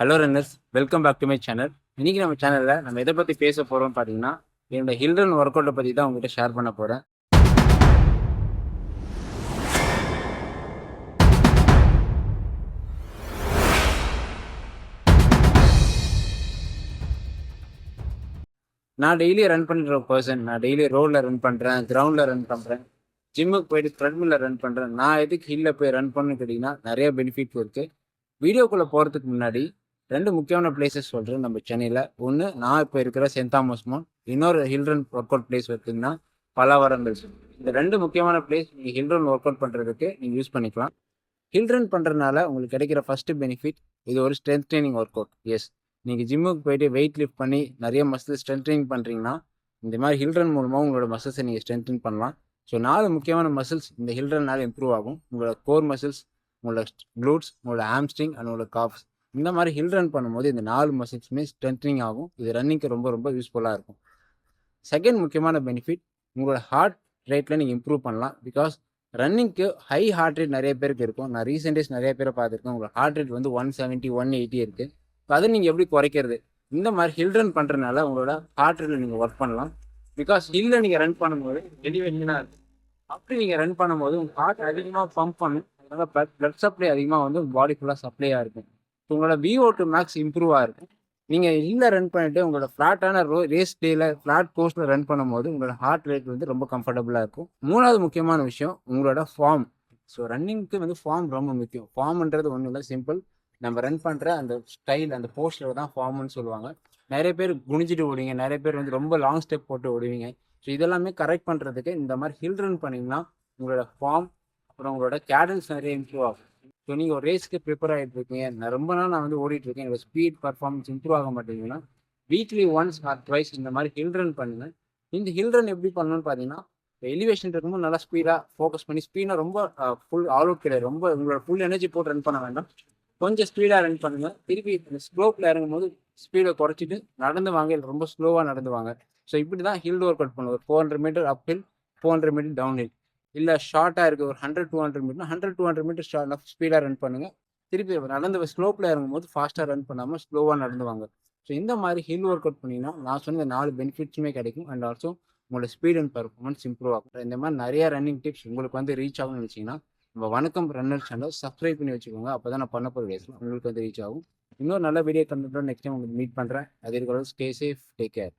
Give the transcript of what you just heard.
Hello runners, welcome back to my channel. இன்னைக்கு நம்ம சேனலில் நம்ம எதை பற்றி பேச போகிறோம் பார்த்தீங்கன்னா, என்னோட ஹில் ரன் ஒர்க் அவுட்டை பற்றி தான் உங்ககிட்ட ஷேர் பண்ண போகிறேன். நான் டெய்லி ரன் பண்ணுற பர்சன். நான் டெய்லி ரோடில் ரன் பண்ணுறேன், கிரவுண்டில் ரன் பண்ணுறேன், ஜிம்முக்கு போயிட்டு த்ரெட்மில்ல ரன் பண்ணுறேன். நான் எதுக்கு ஹில்லில் போய் ரன் பண்ணணும்னு கேட்டிங்கன்னா, நிறைய பெனிஃபிட்ஸ் இருக்குது. வீடியோக்குள்ளே போகிறதுக்கு முன்னாடி ரெண்டு முக்கியமான பிளேசஸ் சொல்கிறேன் நம்ம சென்னையில். ஒன்று நான் இப்போ இருக்கிற சென்ட் தாமஸ் மவுண்ட், இன்னொரு hill run work out place பார்த்தீங்கன்னா பல்லாவரங்கள். இந்த ரெண்டு முக்கியமான பிளேஸ் நீங்கள் ஹில் ரன் ஒர்க் அவுட் பண்ணுறதுக்கு நீங்கள் யூஸ் பண்ணிக்கலாம். ஹில் ரன் பண்ணுறதுனால உங்களுக்கு கிடைக்கிற ஃபஸ்ட்டு பெனிஃபிட், இது ஒரு strength training work out. Yes, நீங்கள் ஜிம்முக்கு போயிட்டு வெயிட் லிஃப்ட் பண்ணி நிறைய மசில் ஸ்ட்ரென்த் ட்ரைனிங் பண்ணுறீங்கன்னா, இந்த மாதிரி ஹில் ரன் மூலமாக உங்களோட மசில்ஸை நீங்கள் ஸ்ட்ரென்த்ன் பண்ணலாம். ஸோ 4 முக்கியமான மசில்ஸ் இந்த ஹில் ரன்னால் இம்ப்ரூவ் ஆகும். உங்களோட கோர் மசில்ஸ், உங்களோட க்ளூட்ஸ், உங்களோட ஹாம்ஸ்ட்ரிங் அண்ட் உங்களோட காஃப்ஸ். இந்த மாதிரி ஹில் ரன் பண்ணும்போது இந்த 4 மசில்ஸுமே ஸ்ட்ரென்த்னிங் ஆகும். இது ரன்னிங்க்கு ரொம்ப ரொம்ப யூஸ்ஃபுல்லாக இருக்கும். செகண்ட் முக்கியமான பெனிஃபிட், உங்களோட ஹார்ட் ரேட்டில் நீங்கள் இம்ப்ரூவ் பண்ணலாம். பிகாஸ் ரன்னிங்க்கு ஹை ஹார்ட் ரேட் நிறைய பேருக்கு இருக்கும். நான் ரீசெண்ட் டேஸ் நிறைய பேரை பார்த்துருக்கேன். உங்களோட ஹார்ட் ரேட் வந்து 170 180 இருக்குது. ஸோ அதை நீங்கள் எப்படி குறைக்கிறது? இந்த மாதிரி ஹில் ரன் பண்ணுறதுனால உங்களோட ஹார்ட் ரேட்டில் நீங்கள் ஒர்க் பண்ணலாம். பிகாஸ் ஹில்லில் நீங்கள் ரன் பண்ணும்போது எலிவேஷனாக இருக்குது. அப்படி நீங்கள் ரன் பண்ணும்போது உங்கள் ஹார்ட் அதிகமாக பம்ப் பண்ணும். அதனால் பிளட் சப்ளை அதிகமாக வந்து பாடி ஃபுல்லாக சப்ளையாக இருக்கும். ஸோ உங்களோட VO2 மேக்ஸ் இம்ப்ரூவாக இருக்கும். நீங்கள் ஹில்லில் ரன் பண்ணிவிட்டு உங்களோட ஃப்ளாட்டான ரேஸ் டேயில் ஃப்ளாட் கோர்ஸில் ரன் பண்ணும்போது உங்களோட ஹார்ட் ரேட் வந்து ரொம்ப கம்ஃபர்டபுளாக இருக்கும். மூணாவது முக்கியமான விஷயம், உங்களோட ஃபார்ம். ஸோ ரன்னிங்க்கு வந்து ஃபார்ம் ரொம்ப முக்கியம். ஃபார்ம்ன்றது ஒன்றும் இல்லை, சிம்பிள். நம்ம ரன் பண்ணுற அந்த ஸ்டைல், அந்த போஸ்டர் தான் ஃபார்ம்னு சொல்லுவாங்க. நிறைய பேர் குனிஞ்சிட்டு ஓடுவீங்க, நிறைய பேர் வந்து ரொம்ப லாங் ஸ்டெப் போட்டு ஓடுவீங்க. ஸோ இதெல்லாமே கரெக்ட் பண்ணுறதுக்கு இந்த மாதிரி ஹில் ரன் பண்ணிங்கன்னா உங்களோட ஃபார்ம், அப்புறம் உங்களோட கேடன்ஸ் நிறைய இம்ப்ரூவ் ஆகும். ஸோ நீங்கள் ஒரு ரேஸ்க்கு ப்ரிப்பேர் ஆகிட்டு இருக்கீங்க, நான் ரொம்ப நாள் நான் வந்து ஓடிட்டுருக்கேன், என்னோட ஸ்பீட் பர்ஃபார்மன்ஸ் இம்ப்ரூவ் ஆக மாட்டேங்குதுன்னா, வீக்லி ஒன்ஸ் ஆர் ட்வைஸ் இந்த மாதிரி ஹில் ரன் பண்ணுங்கள். இந்த ஹில் ரன் எப்படி பண்ணணும்னு பார்த்தீங்கன்னா, எலிவேஷன் இருக்கும்போது நல்லா ஸ்பீடாக ஃபோக்கஸ் பண்ணி, ஸ்பீடாக ரொம்ப ஃபுல் ஆல் அவுட் கிடையாது, ரொம்ப உங்களோட ஃபுல் எனர்ஜி போட்டு ரன் பண்ண வேண்டாம். கொஞ்சம் ஸ்பீடாக ரன் பண்ணுங்கள். திருப்பி ஸ்லோப்பில் இறங்கும் போது ஸ்பீடை குறைச்சிட்டு நடந்து வாங்க, இல்லை ரொம்ப ஸ்லோவாக நடந்து வாங்க. ஸோ இப்படி தான் ஹில் ஒர்க் அவுட் பண்ணுவோம். 400 மீட்டர் அப் ஹில், 400 மீட்டர் டவுன் ஹில். இல்லை ஷார்ட்டாக இருக்குது ஒரு 100 200 மீட்டர்னா 100 200 மீட்டர் ஸ்பீடாக ரன் பண்ணுங்கள். திருப்பி நடந்து ஸ்லோப்பில் இறங்கும்போது ஃபாஸ்ட்டாக ரன் பண்ணாமல் ஸ்லோவாக நடந்து வாங்க. ஸோ இந்த மாதிரி ஹில் ஒர்க் அவுட் பண்ணிங்கன்னா நான் சொன்ன 4 பெனிஃபிட்ஸுமே கிடைக்கும். அண்ட் ஆல்சோ உங்களோட ஸ்பீட் அண்ட் பர்ஃபார்மன்ஸ் இம்ப்ரூவ் ஆகும். இந்த மாதிரி நிறைய ரன்னிங் டிப்ஸ் உங்களுக்கு வந்து ரீச் ஆகும்னு நினச்சிங்கன்னா, நம்ம வணக்கம் ரன்னர் சேனல் சப்ஸ்கிரைப் பண்ணி வச்சுக்கோங்க. அப்போ தான் நான் பண்ண போகிற வீடியோஸ்லாம் உங்களுக்கு வந்து ரீச் ஆகும். இன்னொரு நல்ல வீடியோ கண்டென்ட்டோட நெக்ஸ்ட் டைம் உங்களுக்கு மீட் பண்ணுறேன். அது இருக்கிற ஸ்டே சேஃப், டேக் கேர்.